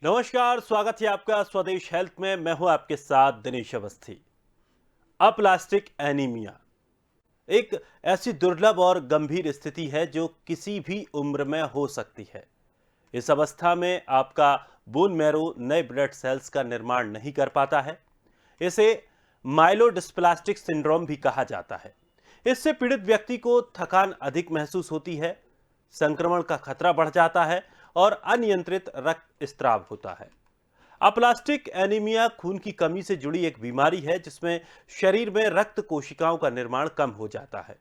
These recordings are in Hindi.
नमस्कार, स्वागत है आपका स्वदेश हेल्थ में। मैं हूं आपके साथ दिनेश अवस्थी। अप्लास्टिक एनीमिया एक ऐसी दुर्लभ और गंभीर स्थिति है जो किसी भी उम्र में हो सकती है। इस अवस्था में आपका बोन मैरो नए ब्लड सेल्स का निर्माण नहीं कर पाता है। इसे माइलोडिस्प्लास्टिक सिंड्रोम भी कहा जाता है। इससे पीड़ित व्यक्ति को थकान अधिक महसूस होती है, संक्रमण का खतरा बढ़ जाता है और अनियंत्रित रक्त स्त्राव होता है। अप्लास्टिक एनीमिया खून की कमी से जुड़ी एक बीमारी है जिसमें शरीर में रक्त कोशिकाओं का निर्माण कम हो जाता है।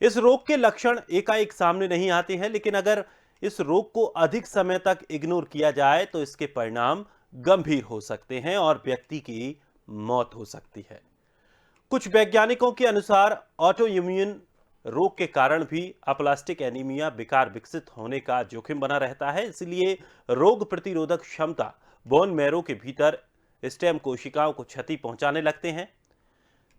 इस रोग के लक्षण एकाएक सामने नहीं आते हैं, लेकिन अगर इस रोग को अधिक समय तक इग्नोर किया जाए तो इसके परिणाम गंभीर हो सकते हैं और व्यक्ति की मौत हो सकती है। कुछ वैज्ञानिकों के अनुसार ऑटो इम्यून रोग के कारण भी अप्लास्टिक एनीमिया विकार विकसित होने का जोखिम बना रहता है। इसलिए रोग प्रतिरोधक क्षमता बोन मैरो के भीतर स्टेम कोशिकाओं को क्षति पहुंचाने लगते हैं।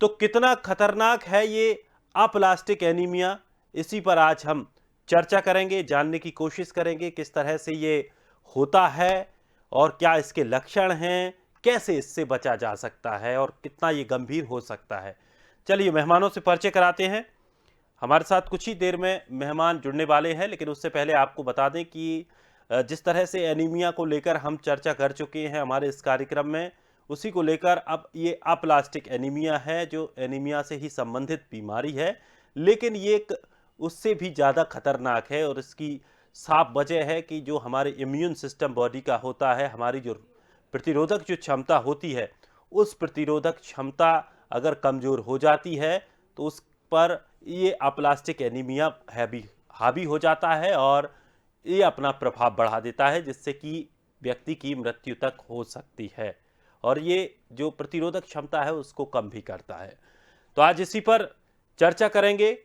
तो कितना खतरनाक है ये अप्लास्टिक एनीमिया, इसी पर आज हम चर्चा करेंगे, जानने की कोशिश करेंगे किस तरह से ये होता है और क्या इसके लक्षण हैं, कैसे इससे बचा जा सकता है और कितना ये गंभीर हो सकता है। चलिए मेहमानों से परिचय कराते हैं। हमारे साथ कुछ ही देर में मेहमान जुड़ने वाले हैं, लेकिन उससे पहले आपको बता दें कि जिस तरह से एनीमिया को लेकर हम चर्चा कर चुके हैं हमारे इस कार्यक्रम में, उसी को लेकर अब ये अप्लास्टिक एनीमिया है जो एनीमिया से ही संबंधित बीमारी है, लेकिन ये एक उससे भी ज़्यादा खतरनाक है और इसकी साफ वजह है कि जो हमारे इम्यून सिस्टम बॉडी का होता है, हमारी जो प्रतिरोधक जो क्षमता होती है, उस प्रतिरोधक क्षमता अगर कमज़ोर हो जाती है तो उस पर ये अप्लास्टिक एनीमिया हैवी हावी हो जाता है और ये अपना प्रभाव बढ़ा देता है, जिससे कि व्यक्ति की मृत्यु तक हो सकती है और ये जो प्रतिरोधक क्षमता है उसको कम भी करता है। तो आज इसी पर चर्चा करेंगे।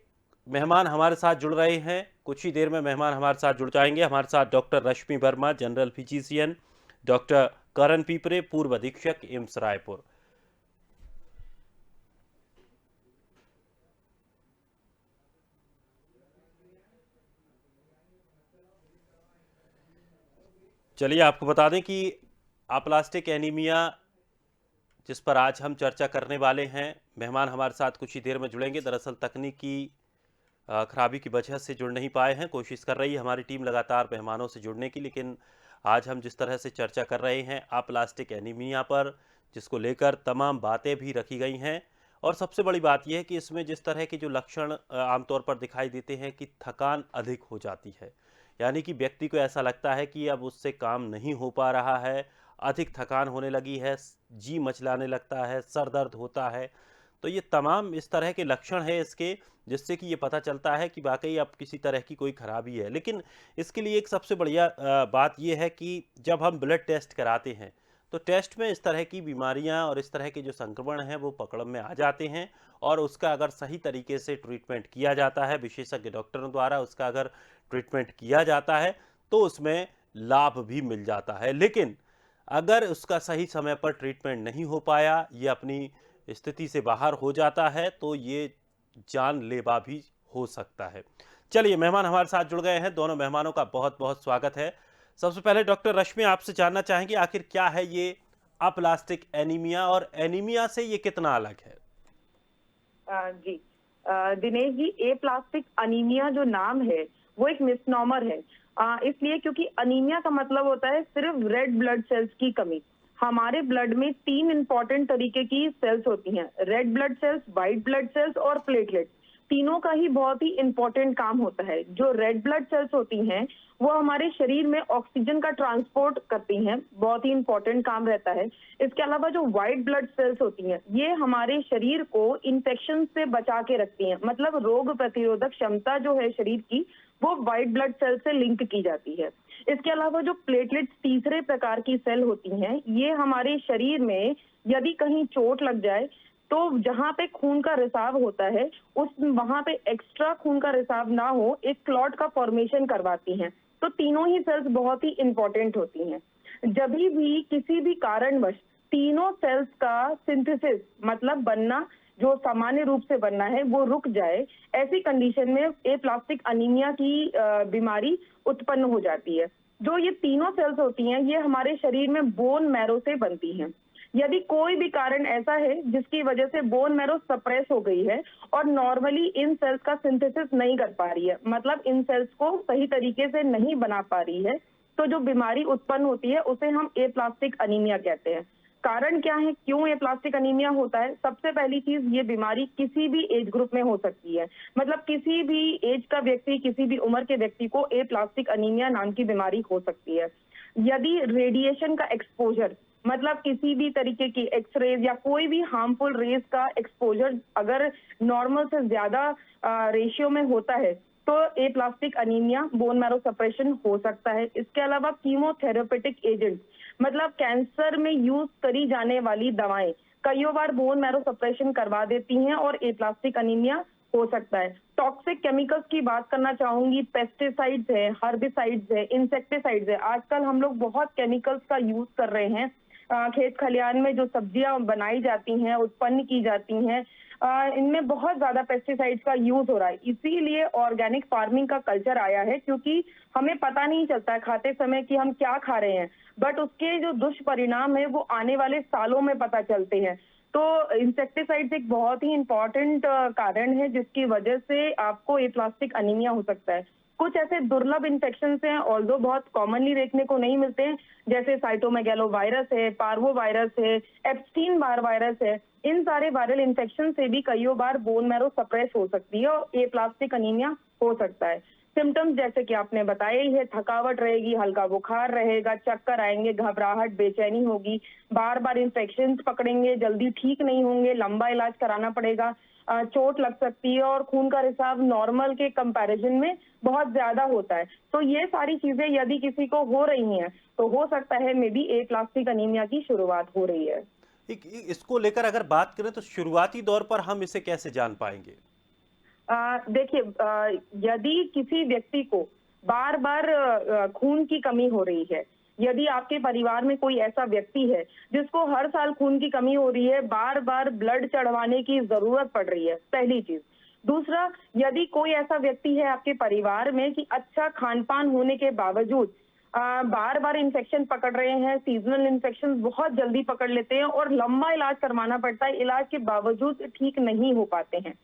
मेहमान हमारे साथ जुड़ रहे हैं, कुछ ही देर में मेहमान हमारे साथ जुड़ जाएंगे। हमारे साथ डॉक्टर रश्मि वर्मा, जनरल फिजिशियन, डॉक्टर करण पीपरे, पूर्व अधीक्षक एम्स रायपुर। चलिए आपको बता दें कि अप्लास्टिक एनीमिया जिस पर आज हम चर्चा करने वाले हैं, मेहमान हमारे साथ कुछ ही देर में जुड़ेंगे। दरअसल तकनीकी खराबी की वजह से जुड़ नहीं पाए हैं। कोशिश कर रही है हमारी टीम लगातार मेहमानों से जुड़ने की, लेकिन आज हम जिस तरह से चर्चा कर रहे हैं अप्लास्टिक एनीमिया पर, जिसको लेकर तमाम बातें भी रखी गई हैं और सबसे बड़ी बात यह है कि इसमें जिस तरह के जो लक्षण आमतौर पर दिखाई देते हैं कि थकान अधिक हो जाती है, यानी कि व्यक्ति को ऐसा लगता है कि अब उससे काम नहीं हो पा रहा है, अधिक थकान होने लगी है, जी मचलाने लगता है, सर दर्द होता है। तो ये तमाम इस तरह के लक्षण हैं इसके, जिससे कि ये पता चलता है कि वाकई अब किसी तरह की कोई खराबी है। लेकिन इसके लिए एक सबसे बढ़िया बात ये है कि जब हम ब्लड टेस्ट कराते हैं तो टेस्ट में इस तरह की बीमारियां और इस तरह के जो संक्रमण हैं वो पकड़ में आ जाते हैं और उसका अगर सही तरीके से ट्रीटमेंट किया जाता है, विशेषज्ञ डॉक्टरों द्वारा उसका अगर ट्रीटमेंट किया जाता है तो उसमें लाभ भी मिल जाता है। लेकिन अगर उसका सही समय पर ट्रीटमेंट नहीं हो पाया, ये अपनी स्थिति से बाहर हो जाता है, तो ये जानलेवा भी हो सकता है। चलिए मेहमान हमारे साथ जुड़ गए हैं, दोनों मेहमानों का बहुत बहुत स्वागत है। सबसे पहले डॉक्टर रश्मि, आपसे जानना चाहेंगे आखिर क्या है ये अप्लास्टिक एनीमिया और एनीमिया से ये कितना अलग है? जी दिनेश जी, ए प्लास्टिक अनीमिया जो नाम है वो एक मिसनॉमर है। इसलिए क्योंकि अनीमिया का मतलब होता है सिर्फ रेड ब्लड सेल्स की कमी। हमारे ब्लड में तीन इंपॉर्टेंट तरीके की सेल्स होती हैं, red blood cells, white blood cells और प्लेटलेट्स। तीनों का ही बहुत ही इंपॉर्टेंट काम होता है। जो रेड ब्लड सेल्स होती हैं वो हमारे शरीर में ऑक्सीजन का ट्रांसपोर्ट करती हैं, बहुत ही इंपॉर्टेंट काम रहता है। इसके अलावा जो व्हाइट ब्लड सेल्स होती हैं ये हमारे शरीर को इन्फेक्शन से बचा के रखती हैं, मतलब रोग प्रतिरोधक क्षमता जो है शरीर की वो व्हाइट ब्लड सेल से लिंक की जाती है। इसके अलावा जो प्लेटलेट्स तीसरे प्रकार की सेल होती हैं, ये हमारे शरीर में यदि कहीं चोट लग जाए तो जहां पे खून का रिसाव होता है उस वहां पे एक्स्ट्रा खून का रिसाव ना हो, एक क्लॉट का फॉर्मेशन करवाती हैं। तो तीनों ही सेल्स बहुत ही इंपॉर्टेंट होती हैं। जब भी किसी भी कारणवश तीनों सेल्स का सिंथेसिस मतलब बनना, जो सामान्य रूप से बनना है वो रुक जाए, ऐसी कंडीशन में ए प्लास्टिक अनीमिया की बीमारी उत्पन्न हो जाती है। जो ये तीनों सेल्स होती हैं ये हमारे शरीर में बोन मैरो से बनती हैं। यदि कोई भी कारण ऐसा है जिसकी वजह से बोन मैरो सप्रेस हो गई है और नॉर्मली इन सेल्स का सिंथेसिस नहीं कर पा रही है, मतलब इन सेल्स को सही तरीके से नहीं बना पा रही है, तो जो बीमारी उत्पन्न होती है उसे हम एप्लास्टिक अनीमिया कहते हैं। कारण क्या है, क्यों एप्लास्टिक अनीमिया होता है? सबसे पहली चीज, ये बीमारी किसी भी एज ग्रुप में हो सकती है, मतलब किसी भी एज का व्यक्ति, किसी भी उम्र के व्यक्ति को एप्लास्टिक अनीमिया नाम की बीमारी हो सकती है। यदि रेडिएशन का एक्सपोजर, मतलब किसी भी तरीके की एक्सरेज या कोई भी हार्मफुल रेज का एक्सपोजर अगर नॉर्मल से ज्यादा रेशियो में होता है तो aplastic anaemia, bone marrow suppression हो सकता है। इसके अलावा कीमोथेरेपेटिक एजेंट, मतलब कैंसर में यूज करी जाने वाली दवाएं कई बार बोन मैरो सप्रेशन करवा देती हैं और एप्लास्टिक अनीमिया हो सकता है। टॉक्सिक केमिकल्स की बात करना चाहूंगी, पेस्टिसाइड्स है, हर्बिसाइड्स है, इंसेक्टिसाइड्स है। आजकल हम लोग बहुत केमिकल्स का यूज कर रहे हैं। खेत खलिहान में जो सब्जियां बनाई जाती हैं, उत्पन्न की जाती हैं, इनमें बहुत ज्यादा पेस्टिसाइड्स का यूज हो रहा है। इसीलिए ऑर्गेनिक फार्मिंग का कल्चर आया है, क्योंकि हमें पता नहीं चलता है खाते समय कि हम क्या खा रहे हैं, बट उसके जो दुष्परिणाम है वो आने वाले सालों में पता चलते हैं। तो इंसेक्टिसाइड्स एक बहुत ही इंपॉर्टेंट कारण है जिसकी वजह से आपको एप्लास्टिक अनीमिया हो सकता है। कुछ ऐसे दुर्लभ इन्फेक्शन हैं, ऑल्दो बहुत कॉमनली देखने को नहीं मिलते हैं, जैसे साइटोमेगैलोवायरस है, पार्वोवायरस है, एप्स्टीन बार वायरस है। इन सारे वायरल इन्फेक्शन से भी कई बार बोन मैरो सप्रेस हो सकती है और एप्लास्टिक अनीमिया हो सकता है। सिम्टम्स जैसे कि आपने बताया ही है, थकावट रहेगी, हल्का बुखार रहेगा, चक्कर आएंगे, घबराहट, बेचैनी होगी, बार बार इन्फेक्शन पकड़ेंगे, जल्दी ठीक नहीं होंगे, लंबा इलाज कराना पड़ेगा, चोट लग सकती है और खून का रिसाव नॉर्मल के कंपैरिजन में बहुत ज्यादा होता है। तो ये सारी चीजें यदि किसी को हो रही हैं तो हो सकता है मे बी एप्लास्टिक अनीमिया की शुरुआत हो रही है। इसको लेकर अगर बात करें तो शुरुआती दौर पर हम इसे कैसे जान पाएंगे? देखिए, यदि किसी व्यक्ति को बार बार खून की कमी हो रही है, यदि आपके परिवार में कोई ऐसा व्यक्ति है जिसको हर साल खून की कमी हो रही है, बार बार ब्लड चढ़वाने की जरूरत पड़ रही है, पहली चीज। दूसरा, यदि कोई ऐसा व्यक्ति है आपके परिवार में कि अच्छा खान पान होने के बावजूद बार बार इन्फेक्शन पकड़ रहे हैं, सीजनल इन्फेक्शन बहुत जल्दी पकड़ लेते हैं और लंबा इलाज करवाना पड़ता है, इलाज के बावजूद ठीक नहीं हो पाते हैं।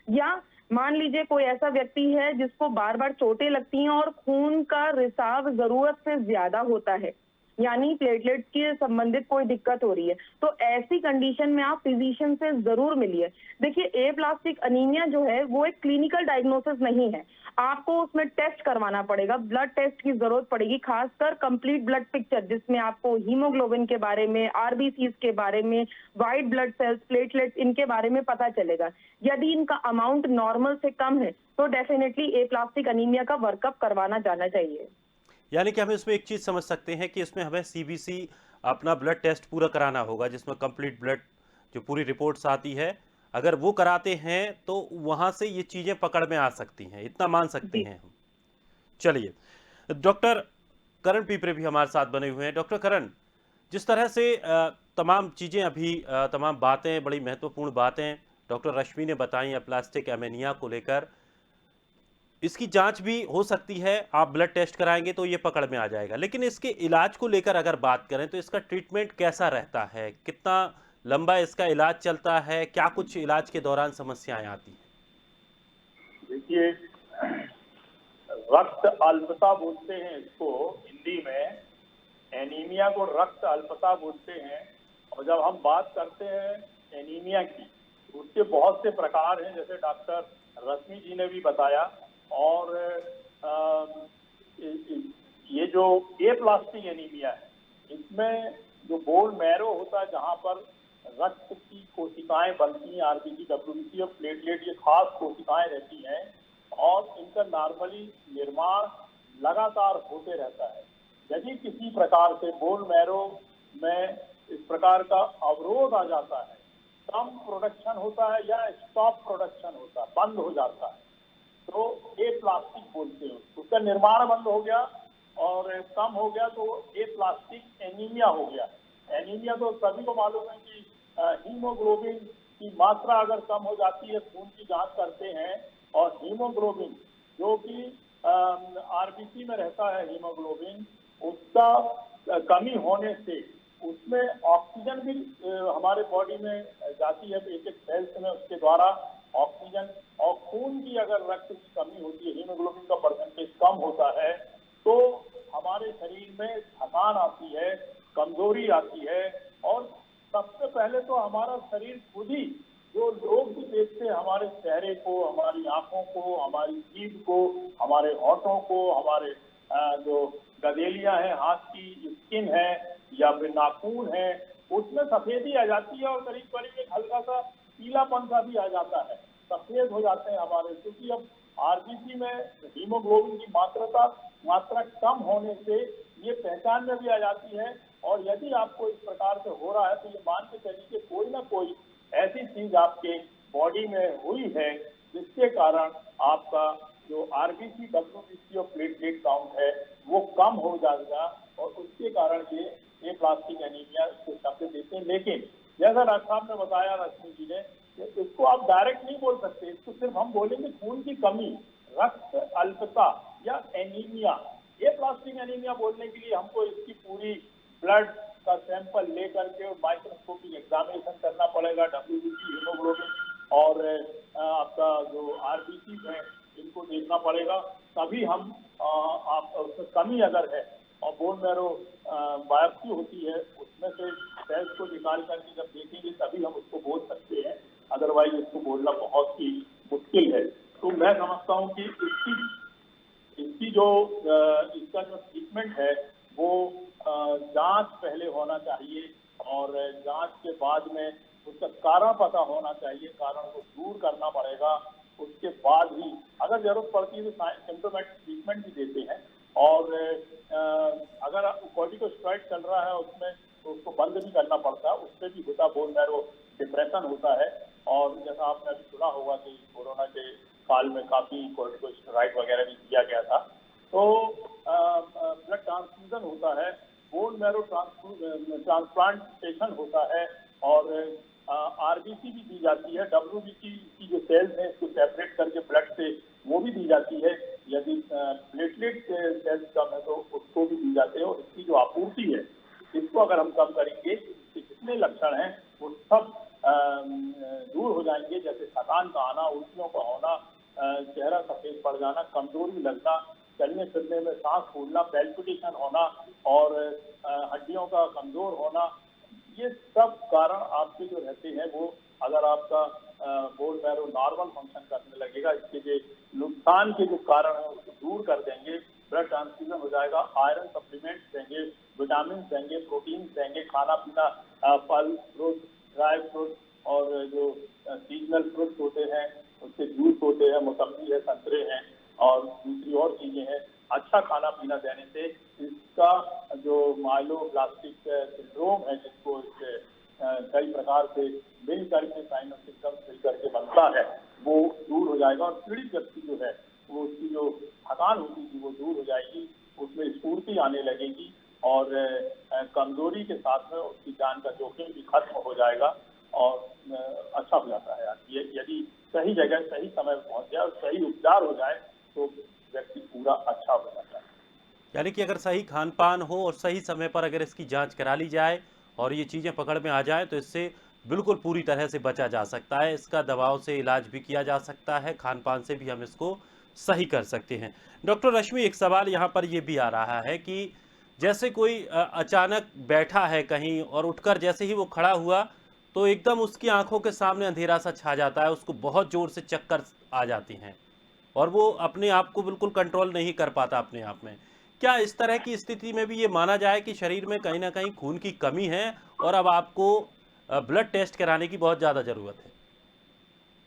या मान लीजिए कोई ऐसा व्यक्ति है जिसको बार बार चोटें लगती हैं और खून का रिसाव जरूरत से ज्यादा होता है, यानी प्लेटलेट्स के संबंधित कोई दिक्कत हो रही है, तो ऐसी कंडीशन में आप फिजिशियन से जरूर मिलिए। देखिए, एप्लास्टिक अनीमिया जो है वो एक क्लिनिकल डायग्नोसिस नहीं है, आपको उसमें टेस्ट करवाना पड़ेगा, ब्लड टेस्ट की जरूरत पड़ेगी, खासकर कंप्लीट ब्लड पिक्चर जिसमें आपको हीमोग्लोबिन के बारे में, आरबीसीज के बारे में, व्हाइट ब्लड सेल्स, प्लेटलेट्स, इनके बारे में पता चलेगा। यदि इनका अमाउंट नॉर्मल से कम है तो डेफिनेटली एप्लास्टिक अनीमिया का वर्कअप करवाना जाना चाहिए। यानी कि हम इसमें एक चीज समझ सकते हैं कि इसमें हमें सीबीसी अपना ब्लड टेस्ट पूरा कराना होगा, जिसमें कंप्लीट ब्लड जो पूरी रिपोर्ट्स आती है, अगर वो कराते हैं तो वहां से ये चीजें पकड़ में आ सकती हैं, इतना मान सकते जी। हैं हम। चलिए, डॉक्टर करण पीपरे भी हमारे साथ बने हुए हैं। डॉक्टर करण, जिस तरह से तमाम चीजें अभी तमाम बातें, बड़ी महत्वपूर्ण बातें डॉक्टर रश्मि ने बताई प्लास्टिक एमेनिया को लेकर, इसकी जांच भी हो सकती है, आप ब्लड टेस्ट कराएंगे तो ये पकड़ में आ जाएगा, लेकिन इसके इलाज को लेकर अगर बात करें तो इसका ट्रीटमेंट कैसा रहता है, कितना लंबा इसका इलाज चलता है, क्या कुछ इलाज के दौरान समस्याएं आती हैं? देखिए, रक्त अल्पता बोलते हैं इसको हिंदी में, एनीमिया को रक्त अल्पता बोलते हैं। और जब हम बात करते हैं एनीमिया की, तो उसके बहुत से प्रकार हैं, जैसे डॉक्टर रश्मि जी ने भी बताया। और ये जो एप्लास्टिक एनीमिया है, इसमें जो बोन मैरो होता है, जहाँ पर रक्त की कोशिकाएं बनती हैं, आरबीसी, डब्ल्यूबीसी और प्लेटलेट, ये खास कोशिकाएं रहती हैं और इनका नॉर्मली निर्माण लगातार होते रहता है। यदि किसी प्रकार से बोन मैरो में इस प्रकार का अवरोध आ जाता है, कम प्रोडक्शन होता है या स्टॉप प्रोडक्शन होता है, बंद हो जाता है, तो एप्लास्टिक बोलते हैं। उसका निर्माण बंद हो गया और कम हो गया तो एप्लास्टिक एनीमिया हो गया। एनीमिया तो सभी को मालूम है कि हीमोग्लोबिन की मात्रा अगर कम हो जाती है, खून की जांच करते हैं और हीमोग्लोबिन जो कि आरबीसी में रहता है, हीमोग्लोबिन उसका कमी होने से उसमें ऑक्सीजन भी हमारे बॉडी में जाती है एक एक सेल्स में, उसके द्वारा ऑक्सीजन और खून की अगर रक्त की कमी होती है, हीमोग्लोबिन का परसेंटेज कम होता है, तो हमारे शरीर में थकान आती है, कमजोरी आती है। और सबसे पहले तो हमारा शरीर खुद ही, जो लोग भी देखते हैं हमारे चेहरे को, हमारी आंखों को, हमारी जीभ को, हमारे होठों को, हमारे जो गदेलियां हैं, हाथ की स्किन है या फिर नाखून है, उसमें सफेदी आ जाती है और करीब करीब एक हल्का सा पीलापन सा भी आ जाता है, सफेद हो जाते हैं हमारे, क्योंकि अब आरबीसी में हीमोग्लोबिन की मात्रा कम होने से ये पहचान में भी आ जाती है। और यदि आपको इस प्रकार से हो रहा है तो ये मान के चलिए कि कोई ना कोई ऐसी चीज आपके बॉडी में हुई है जिसके कारण आपका जो आरबीसी, डब्ल्यूबीसी और प्लेटलेट काउंट है वो कम हो जाएगा, और उसके कारण ये प्लास्टिक एनीमिया को शब्द देते हैं। लेकिन जैसा डॉक्टर साहब ने बताया, रश्मि जी ने, कि इसको आप डायरेक्ट नहीं बोल सकते, इसको सिर्फ हम बोलेंगे खून की कमी, रक्त अल्पता या एनीमिया। ये प्लास्टिक एनीमिया बोलने के लिए हमको इसकी पूरी ब्लड का सैंपल लेकर के माइक्रोस्कोपिक एग्जामिनेशन करना पड़ेगा, डब्ल्यूबीसी, हीमोग्लोबिन और आपका जो आरबीसी है इनको देखना पड़ेगा, तभी हम आप उसमें कमी अगर है और बोन मैरो बायोप्सी होती है उसमें से सेल्स को निकाल करके जब देखेंगे तभी हम उसको बोल सकते हैं, अदरवाइज इसको बोलना बहुत ही मुश्किल है। तो मैं समझता हूँ कि इसकी जो इसका जो ट्रीटमेंट है वो जांच पहले होना चाहिए, और जांच के बाद में उसका कारण पता होना चाहिए, कारण को दूर करना पड़ेगा। उसके बाद ही अगर जरूरत पड़ती है तो सिम्टोमेटिक ट्रीटमेंट भी देते हैं, और अगर कॉर्टिकोस्टेरॉइड चल रहा है उसमें तो उसको बंद भी करना पड़ता है, उससे भी होता बोन मैरो डिप्रेशन होता है। और जैसा आपने अभी सुना होगा कि कोरोना के काल में काफी कॉर्टिकोस्टेरॉइड वगैरह भी दिया गया था। तो ब्लड ट्रांसफ्यूजन होता है, बोन मैरो ट्रांसप्लांटेशन होता है, और आरबीसी भी दी जाती है, डब्ल्यूबीसी की जो सेल्स हैं इसको सेपरेट करके ब्लड से वो भी दी जाती है। यदि प्लेटलेट सेल्स कम है तो उसको भी दी जाते हैं, और इसकी जो आपूर्ति है इसको अगर हम कम करेंगे तो जितने लक्षण हैं वो सब दूर हो जाएंगे, जैसे थकान का आना, उल्टियों का होना, चेहरा सफेद पड़ जाना, कमजोरी लगना, चलने फिरने में सांस फूलना, पैल्पिटेशन होना और हड्डियों का कमजोर होना, ये सब कारण आपके जो रहते हैं वो अगर आपका बोन मैरो नॉर्मल फंक्शन करने लगेगा, इसके जो नुकसान के जो कारण है उसको दूर कर देंगे, ब्लड ट्रांसफ्यूजन हो जाएगा, आयरन सप्लीमेंट्स देंगे, विटामिन देंगे, प्रोटीन देंगे, खाना पीना, फल फ्रूट, ड्राई फ्रूट और जो सीजनल फ्रूट्स होते हैं उसके जूस होते हैं, मौसमी है, संतरे हैं और दूसरी और चीजें हैं, अच्छा खाना पीना देने से इसका जो माइलोब्लास्टिक सिंड्रोम है जिसको कई प्रकार से मिल करके साइन और सिम्टम्स मिल करके बनता है वो दूर हो जाएगा, और पीड़ित व्यक्ति जो है वो उसकी जो थकान होती थी वो दूर हो जाएगी, उसमें स्फूर्ति आने लगेगी और कमजोरी के साथ में उसकी जान का जोखिम भी खत्म हो जाएगा और अच्छा हो जाता है। यार यदि सही जगह सही समय पर पहुंच जाए और सही उपचार हो जाए तो व्यक्ति पूरा अच्छा हो जाता है। यानी कि अगर सही खान पान हो और सही समय पर अगर इसकी जांच करा ली जाए और ये चीज़ें पकड़ में आ जाए तो इससे बिल्कुल पूरी तरह से बचा जा सकता है। इसका दवाओं से इलाज भी किया जा सकता है, खान पान से भी हम इसको सही कर सकते हैं। डॉक्टर रश्मि, एक सवाल यहाँ पर ये भी आ रहा है कि जैसे कोई अचानक बैठा है कहीं और उठकर जैसे ही वो खड़ा हुआ तो एकदम उसकी आंखों के सामने अंधेरा सा छा जाता है, उसको बहुत जोर से चक्कर आ जाती हैं और वो अपने आप को बिल्कुल कंट्रोल नहीं कर पाता अपने आप में। क्या इस तरह की स्थिति में भी ये माना जाए कि शरीर में कहीं ना कहीं खून की कमी है और अब आपको ब्लड टेस्ट कराने की बहुत ज़्यादा ज़रूरत है?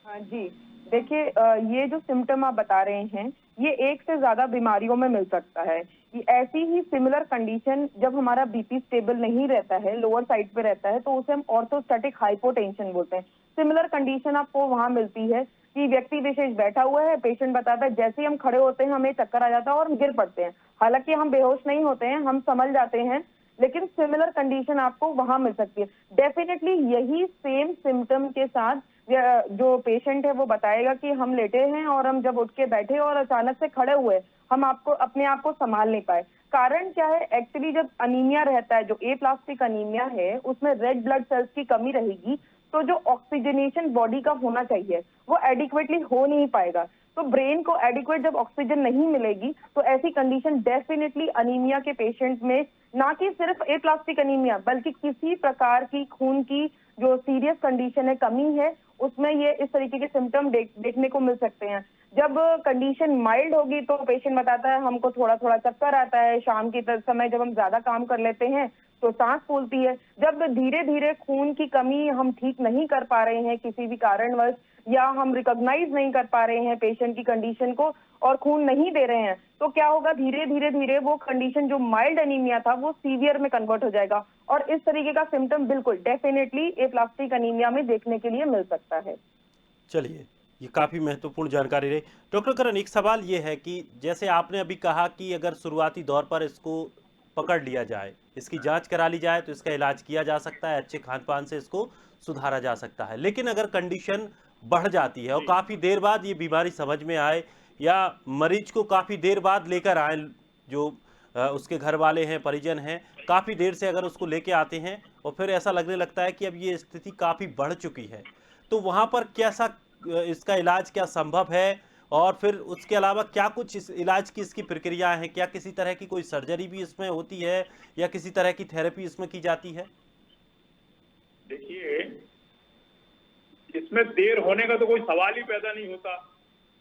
हाँ जी, देखिए ये जो सिम्टम आप बता रहे हैं ये एक से ज्यादा बीमारियों में मिल सकता है। ये ऐसी ही सिमिलर कंडीशन जब हमारा बीपी स्टेबल नहीं रहता है, लोअर साइड पे रहता है, तो उसे हम ऑर्थोस्टैटिक हाइपोटेंशन बोलते हैं। सिमिलर कंडीशन आपको वहां मिलती है कि व्यक्ति विशेष बैठा हुआ है, पेशेंट बताता है जैसे ही हम खड़े होते हैं हमें चक्कर आ जाता है और हम गिर पड़ते हैं। हालांकि हम बेहोश नहीं होते हैं, हम संभल जाते हैं, लेकिन सिमिलर कंडीशन आपको वहां मिल सकती है। डेफिनेटली यही सेम सिम्टम के साथ जो पेशेंट है वो बताएगा कि हम लेटे हैं और हम जब उठ के बैठे और अचानक से खड़े हुए हम आपको अपने आप को संभाल नहीं पाए। कारण क्या है? एक्चुअली जब अनीमिया रहता है, जो एप्लास्टिक अनीमिया है, उसमें रेड ब्लड सेल्स की कमी रहेगी, तो जो ऑक्सीजनेशन बॉडी का होना चाहिए वो एडिक्वेटली हो नहीं पाएगा। तो ब्रेन को एडिक्वेट जब ऑक्सीजन नहीं मिलेगी, तो ऐसी कंडीशन डेफिनेटली अनीमिया के पेशेंट में, ना कि सिर्फ एप्लास्टिक अनीमिया, बल्कि किसी प्रकार की खून की जो सीरियस कंडीशन है, कमी है, उसमें ये इस तरीके के सिम्टम देखने को मिल सकते हैं। जब कंडीशन माइल्ड होगी तो पेशेंट बताता है हमको थोड़ा थोड़ा चक्कर आता है, शाम के समय जब हम ज्यादा काम कर लेते हैं तो सांस फूलती है। जब धीरे धीरे खून की कमी हम ठीक नहीं कर पा रहे हैं किसी भी कारणवश, या हम रिकॉग्नाइज नहीं कर पा रहे हैं पेशेंट की कंडीशन को और खून नहीं दे रहे हैं, तो क्या होगा? धीरे धीरे धीरे वो कंडीशन जो माइल्ड एनीमिया था वो सीवियर में कन्वर्ट हो जाएगा, और इस तरीके का सिम्टम बिल्कुल डेफिनेटली एप्लास्टिक अनीमिया में देखने के लिए मिल सकता है। चलिए, ये काफ़ी महत्वपूर्ण जानकारी रही। डॉक्टर करण, एक सवाल ये है कि जैसे आपने अभी कहा कि अगर शुरुआती दौर पर इसको पकड़ लिया जाए, इसकी जांच करा ली जाए तो इसका इलाज किया जा सकता है, अच्छे खान-पान से इसको सुधारा जा सकता है। लेकिन अगर कंडीशन बढ़ जाती है और काफ़ी देर बाद ये बीमारी समझ में आए, या मरीज को काफ़ी देर बाद लेकर आए, जो उसके घर वाले हैं, परिजन हैं, काफ़ी देर से अगर उसको लेके आते हैं और फिर ऐसा लगने लगता है कि अब ये स्थिति काफ़ी बढ़ चुकी है, तो वहाँ पर कैसा इसका इलाज क्या संभव है? और फिर उसके अलावा क्या कुछ इस इलाज की इसकी प्रक्रिया है? क्या किसी तरह की कोई सर्जरी भी इसमें होती है या किसी तरह की थेरेपी इसमें की जाती है? देखिए, इसमें देर होने का तो कोई सवाल ही पैदा नहीं होता,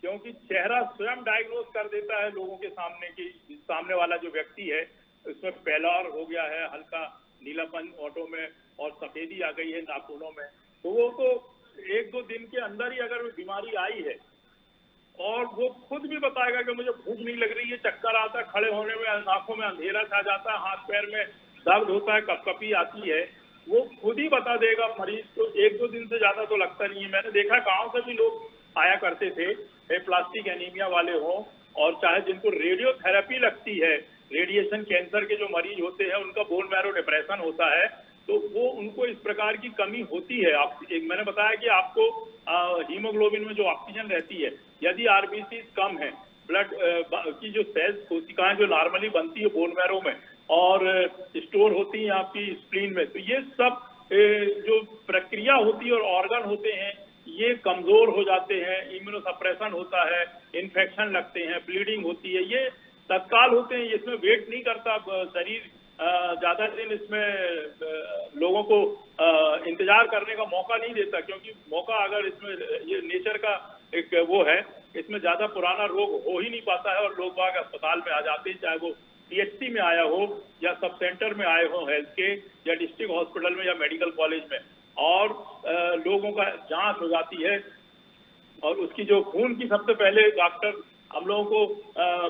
क्योंकि चेहरा स्वयं डायग्नोज कर देता है लोगों के सामने कि सामने वाला जो व्यक्ति है उसमें फैलाव हो गया है, हल्का नीलापन ओंठों में और सफेदी आ गई है नाखूनों में। तो वो तो 1-2 दिन के अंदर ही अगर बीमारी आई है और वो खुद भी बताएगा कि मुझे भूख नहीं लग रही है, चक्कर आता है, खड़े होने में आंखों में अंधेरा छा जाता है, हाथ पैर में दर्द होता है, कपकपी आती है, वो खुद ही बता देगा मरीज को। 1-2 दिन से ज्यादा तो लगता नहीं है। मैंने देखा गांव से भी लोग आया करते थे, प्लास्टिक एनीमिया वाले हों और चाहे जिनको रेडियोथेरेपी लगती है, रेडिएशन कैंसर के जो मरीज होते हैं उनका बोन मैरो डिप्रेशन होता है, तो वो उनको इस प्रकार की कमी होती है। आप एक मैंने बताया कि आपको हीमोग्लोबिन में जो ऑक्सीजन रहती है, यदि आरबीसी कम है, ब्लड की जो सेल्स कोशिकाएं जो नॉर्मली बनती है बोन मैरो में और स्टोर होती है आपकी स्प्लीन में, तो ये सब जो प्रक्रिया होती है और ऑर्गन होते हैं ये कमजोर हो जाते हैं, इम्यूनोसप्रेशन होता है, इन्फेक्शन लगते हैं, ब्लीडिंग होती है, ये तत्काल होते हैं। इसमें वेट नहीं करता शरीर, ज्यादा दिन इसमें लोगों को इंतजार करने का मौका नहीं देता, क्योंकि मौका अगर इसमें ये नेचर का एक वो है, इसमें ज्यादा पुराना रोग हो ही नहीं पाता है और लोग बाग अस्पताल में आ जाते हैं, चाहे वो पीएचसी में आया हो या सब सेंटर में आए हो हेल्थ के, या डिस्ट्रिक्ट हॉस्पिटल में या मेडिकल कॉलेज में, और लोगों का जांच हो जाती है। और उसकी जो खून की सबसे पहले डॉक्टर, हम लोगों को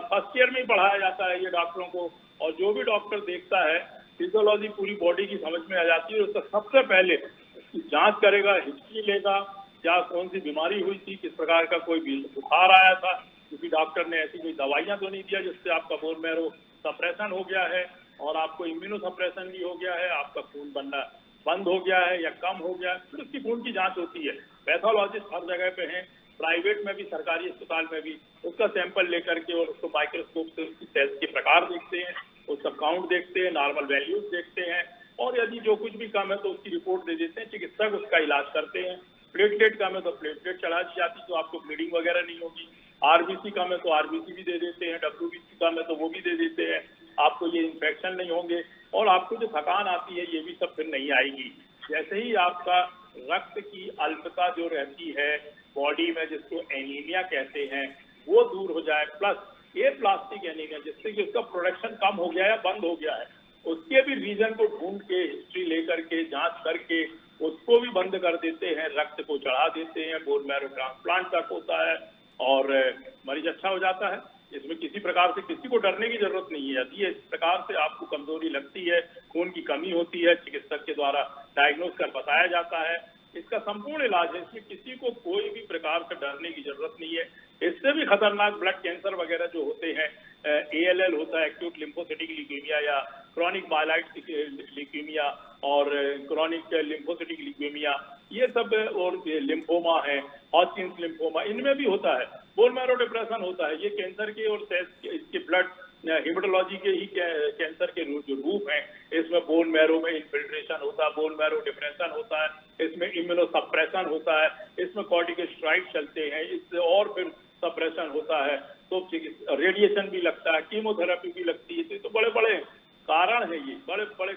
फर्स्ट ईयर में ही पढ़ाया जाता है ये डॉक्टरों को, और जो भी डॉक्टर देखता है फिजियोलॉजी पूरी बॉडी की समझ में आ जाती है। उसका सबसे पहले उसकी जांच करेगा, हिस्ट्री लेगा, क्या कौन सी बीमारी हुई थी, किस प्रकार का कोई बुखार आया था, क्योंकि डॉक्टर ने ऐसी कोई दवाइयां तो नहीं दिया जिससे आपका बोन मैरो सप्रेशन हो गया है और आपको इम्यूनो सप्रेशन भी हो गया है, आपका खून बनना बंद हो गया है या कम हो गया है, फिर उसकी खून की जांच होती है। पैथोलॉजिस्ट हर जगह पे हैं, प्राइवेट में भी, सरकारी अस्पताल में भी, उसका सैंपल लेकर के और उसको माइक्रोस्कोप से उसकी सेल्स के प्रकार देखते हैं, उसका काउंट देखते हैं, नॉर्मल वैल्यूज देखते हैं, और यदि जो कुछ भी कम है तो उसकी रिपोर्ट दे देते हैं, चिकित्सक उसका इलाज करते हैं। प्लेटलेट कम है तो प्लेटलेट चढ़ा दी जाती, तो आपको ब्लीडिंग वगैरह नहीं होगी। आरबीसी कम है तो आरबीसी भी दे देते हैं, डब्ल्यूबीसी कम है तो वो भी दे देते हैं, आपको ये इन्फेक्शन नहीं होंगे, और आपको जो थकान आती है ये भी सब फिर नहीं आएगी। जैसे ही आपका रक्त की अल्पता जो रहती है बॉडी में, जिसको एनीमिया कहते हैं, वो दूर हो जाए, प्लस ये प्लास्टिक एनीमिया जिससे कि उसका प्रोडक्शन कम हो गया है, बंद हो गया है, उसके भी रीजन को ढूंढ के, हिस्ट्री लेकर के, जांच करके उसको भी बंद कर देते हैं, रक्त को चढ़ा देते हैं, बोन मैरो ट्रांसप्लांट तक होता है और मरीज अच्छा हो जाता है। इसमें किसी प्रकार से किसी को डरने की जरूरत नहीं है। यदि इस प्रकार से आपको कमजोरी लगती है, खून की कमी होती है, चिकित्सक के द्वारा डायग्नोज कर बताया जाता है, इसका संपूर्ण इलाज है, इसमें किसी को कोई भी प्रकार से डरने की जरूरत नहीं है। इससे भी खतरनाक ब्लड कैंसर वगैरह जो होते हैं, ALL होता है, एक्यूट लिम्फोसिटिक ल्यूकेमिया या क्रॉनिक माइलाइटिक ल्यूकेमिया और क्रॉनिक लिम्फोसिटिक ल्यूकेमिया, ये सब, और लिम्फोमा है, हॉजकिंस लिम्फोमा, इनमें भी होता है। बोन मैरो डिप्रेशन होता है, ये कैंसर के और सेल्स के, इसके ब्लड हिमेटोलॉजी के ही कैंसर के जो रूप हैं, इसमें बोन मैरो में इन्फिल्ट्रेशन होता है, बोन मैरो डिप्रेशन होता है, इसमें इम्यूनोसप्रेशन होता है, इसमें कॉर्टिकोस्टेरॉइड चलते हैं, इससे और फिर सप्रेशन होता है, तो रेडिएशन भी लगता है, कीमोथेरेपी भी लगती है। तो बड़े बड़े कारण है, ये बड़े बड़े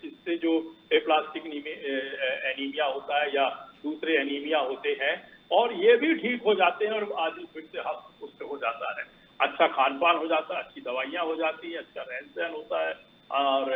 इससे जो एप्लास्टिक एनीमिया होता है या दूसरे एनीमिया होते हैं, और ये भी ठीक हो जाते हैं और आदमी फिर से हस्त पुष्ट हो जाता है। अच्छा खान पान हो जाता है, अच्छी दवाइयाँ हो जाती हैं, अच्छा रहन सहन होता है और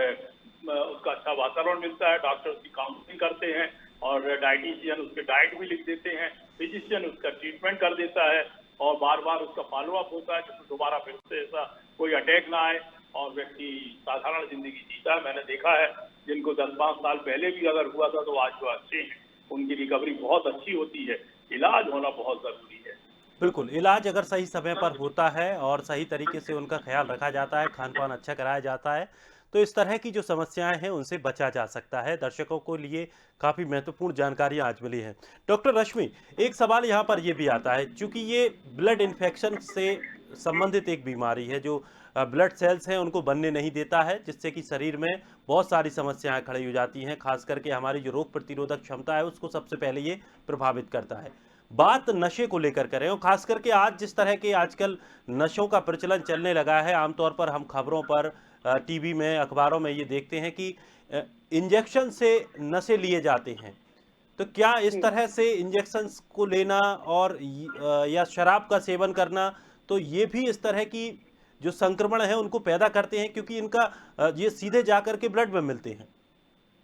उसका अच्छा वातावरण मिलता है, डॉक्टर उसकी काउंसलिंग करते हैं और डाइटिशियन उसके डाइट भी लिख देते हैं, फिजिशियन उसका ट्रीटमेंट कर देता है और बार बार उसका फॉलोअप होता है कि दोबारा फिर से ऐसा कोई अटैक ना आए और व्यक्ति साधारण जिंदगी जीता है। मैंने देखा है जिनको 10-5 साल पहले भी अगर हुआ था तो आज वो अच्छे हैं, उनकी रिकवरी बहुत अच्छी होती है। इलाज होना बहुत जरूरी है। बिल्कुल, इलाज अगर सही समय पर होता है और सही तरीके से उनका ख्याल रखा जाता है, खान-पान अच्छा कराया जाता है, तो इस तरह की जो समस्याएँ हैं, उनसे बचा जा सकता है। दर्शकों को लिए काफ़ी महत्वपूर्ण जानकारियाँ आज मिली हैं। डॉक्टर रश्मि, एक सवाल यहाँ पर ये भी आता है, चूँकि ये ब्लड इन्फेक्शन से संबंधित एक बीमारी है, जो ब्लड सेल्स हैं, उनको बनने नहीं देता है, जिससे कि शरीर में बहुत सारी समस्याएँ खड़ी हो जाती हैं, ख़ास करके हमारी जो रोग प्रतिरोधक क्षमता है, उसको सबसे पहले ये प्रभावित करता है। बात नशे को लेकर करें और खास करके आज जिस तरह के आजकल नशों का प्रचलन चलने लगा है, आमतौर पर हम खबरों पर टीवी में, अखबारों में ये देखते हैं कि इंजेक्शन से नशे लिए जाते हैं। तो क्या इस तरह से इंजेक्शंस को लेना और या शराब का सेवन करना, तो ये भी इस तरह की जो संक्रमण है उनको पैदा करते हैं, क्योंकि इनका ये सीधे जाकर के ब्लड में मिलते हैं।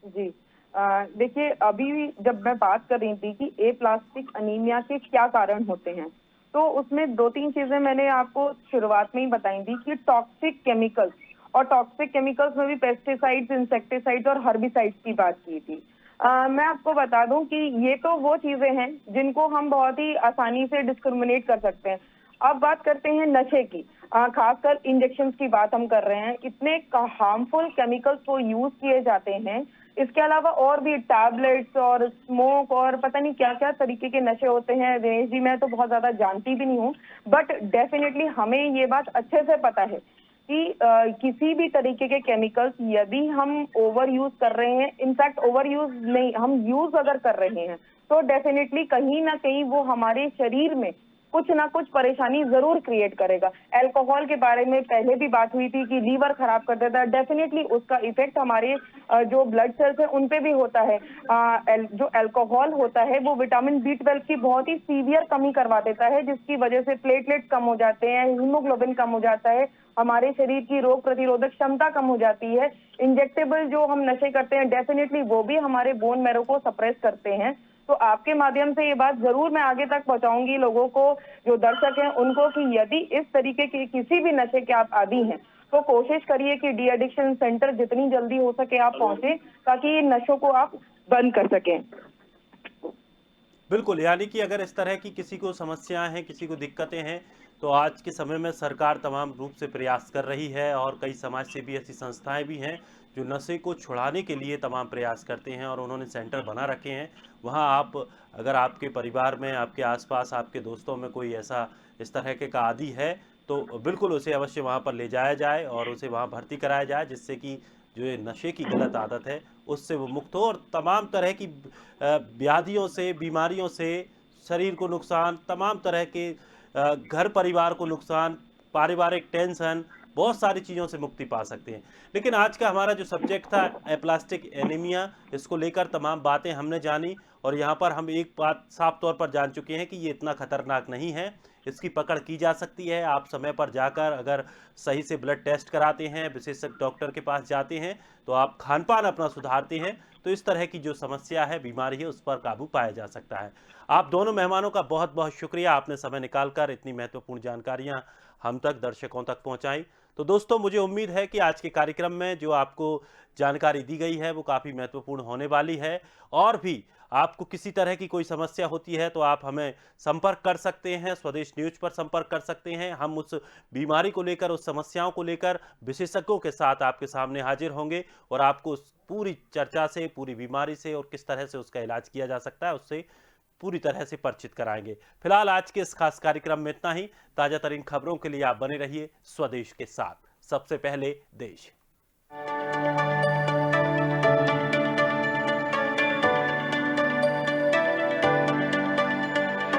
जी देखिए, अभी जब मैं बात कर रही थी कि ए प्लास्टिक अनीमिया के क्या कारण होते हैं, तो उसमें 2-3 चीजें मैंने आपको शुरुआत में ही बताई थी कि टॉक्सिक केमिकल्स, और टॉक्सिक केमिकल्स में भी पेस्टिसाइड्स, इंसेक्टिसाइड्स और हर्बिसाइड्स की बात की थी। मैं आपको बता दूं कि ये तो वो चीजें हैं जिनको हम बहुत ही आसानी से डिस्क्रिमिनेट कर सकते हैं। अब बात करते हैं नशे की, खासकर इंजेक्शन की बात हम कर रहे हैं। इतने हार्मफुल केमिकल्स वो यूज किए जाते हैं। इसके अलावा और भी टैबलेट्स और स्मोक और पता नहीं क्या क्या तरीके के नशे होते हैं। दिनेश जी, मैं तो बहुत ज्यादा जानती भी नहीं हूँ, बट डेफिनेटली हमें ये बात अच्छे से पता है कि किसी भी तरीके के केमिकल्स यदि हम ओवर यूज कर रहे हैं, इनफैक्ट ओवर यूज नहीं, हम यूज अगर कर रहे हैं, तो डेफिनेटली कहीं ना कहीं वो हमारे शरीर में कुछ ना कुछ परेशानी जरूर क्रिएट करेगा। अल्कोहल के बारे में पहले भी बात हुई थी कि लीवर खराब कर देता है, डेफिनेटली उसका इफेक्ट हमारे जो ब्लड सेल्स है उन पे भी होता है। जो अल्कोहल होता है वो विटामिन B12 की बहुत ही सीवियर कमी करवा देता है, जिसकी वजह से प्लेटलेट कम हो जाते हैं, हीमोग्लोबिन कम हो जाता है, हमारे शरीर की रोग प्रतिरोधक क्षमता कम हो जाती है। इंजेक्टेबल जो हम नशे करते हैं, डेफिनेटली वो भी हमारे बोन मैरो को सप्रेस करते हैं। तो आपके माध्यम से ये बात जरूर मैं आगे तक पहुंचाऊंगी लोगों को, जो दर्शक हैं उनको, कि यदि इस तरीके के किसी भी नशे के आप आदी हैं तो कोशिश करिए कि डी एडिक्शन सेंटर जितनी जल्दी हो सके आप पहुंचे, ताकि इन नशों को आप बंद कर सकें। बिल्कुल, यानी कि अगर इस तरह की किसी को समस्याएं हैं, किसी को दिक्कतें हैं, तो आज के समय में सरकार तमाम रूप से प्रयास कर रही है और कई समाज सेवी ऐसी संस्थाएं भी हैं जो नशे को छुड़ाने के लिए तमाम प्रयास करते हैं और उन्होंने सेंटर बना रखे हैं। वहां आप, अगर आपके परिवार में, आपके आसपास, आपके दोस्तों में कोई ऐसा इस तरह के का आदी है, तो बिल्कुल उसे अवश्य वहां पर ले जाया जाए और उसे वहां भर्ती कराया जाए, जिससे कि जो ये नशे की गलत आदत है उससे वो मुक्त हो और तमाम तरह की व्याधियों से, बीमारियों से, शरीर को नुकसान, तमाम तरह के घर परिवार को नुकसान, पारिवारिक टेंशन, बहुत सारी चीज़ों से मुक्ति पा सकते हैं। लेकिन आज का हमारा जो सब्जेक्ट था एप्लास्टिक एनीमिया, इसको लेकर तमाम बातें हमने जानी और यहाँ पर हम एक बात साफ तौर पर जान चुके हैं कि ये इतना खतरनाक नहीं है, इसकी पकड़ की जा सकती है। आप समय पर जाकर अगर सही से ब्लड टेस्ट कराते हैं, विशेषज्ञ डॉक्टर के पास जाते हैं, तो आप खान पान अपना सुधारते हैं, तो इस तरह की जो समस्या है, बीमारी है, उस पर काबू पाया जा सकता है। आप दोनों मेहमानों का बहुत बहुत शुक्रिया, आपने समय निकालकर इतनी महत्वपूर्ण जानकारियां हम तक, दर्शकों तक पहुंचाई। तो दोस्तों, मुझे उम्मीद है कि आज के कार्यक्रम में जो आपको जानकारी दी गई है वो काफ़ी महत्वपूर्ण होने वाली है। और भी आपको किसी तरह की कोई समस्या होती है तो आप हमें संपर्क कर सकते हैं, स्वदेश न्यूज पर संपर्क कर सकते हैं। हम उस बीमारी को लेकर, उस समस्याओं को लेकर विशेषज्ञों के साथ आपके सामने हाजिर होंगे और आपको उस पूरी चर्चा से, पूरी बीमारी से और किस तरह से उसका इलाज किया जा सकता है, उससे पूरी तरह से परिचित कराएंगे। फिलहाल आज के इस खास कार्यक्रम में इतना ही। ताजा तरीन खबरों के लिए आप बने रहिए स्वदेश के साथ। सबसे पहले देश।